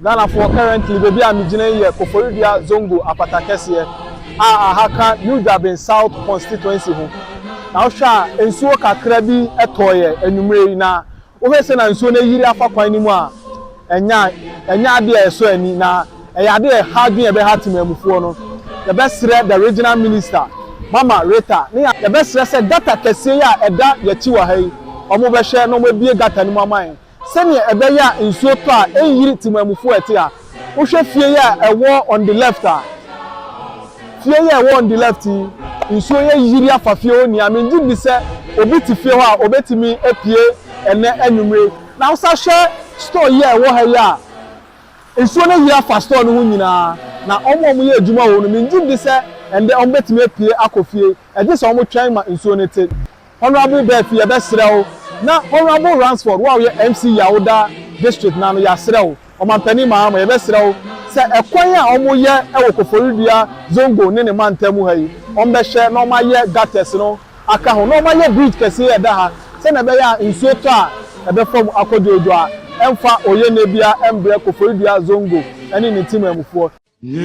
Ghana for currently baby I'm here Koforidua Zongo Apakakese ahaka Juabeng South Constituency ho. Now sha ensuo kakra bi etoye enumre na wo hese na ensuo na yiri afa kwan ni mu a enya ade eso ani na eyade e hardin e be hatimamufuo no. The best the regional minister Mama Rita ne the best se data kese ya eda yachi wa hai omo be hye no mo bie gata ni maman sene ebe ya nsuo to a eyiri timamufuo ete a wo hwe fie ya ewo on the left a fie ya ewo on the left nsuo ye yiri afafie oni amenji bi se obi ti fie ho a obetimi epie ene anumre na wo sa hwe store ye ewo ha ya nsuo na yiri afa store no ho nyina na omo ye adwuma wo no menji bi se ende ombetimi epie akofie eje se omo twan ma nsuo ne te honorable befi e be srew na honorable Ransford wa ye MC Yawoda district na no ya srew omampani ma ye be srew se ekwan a omo ye ewo Koforidua Zongo ne mantamu ha yi ombe hye na oma ye gutters no aka ho na oma ye bridge kese ye da ha se na be ya nsuo to a e be fom akododo a emfa oye na bia embre Koforidua Zongo ene ne timamufuo Yo,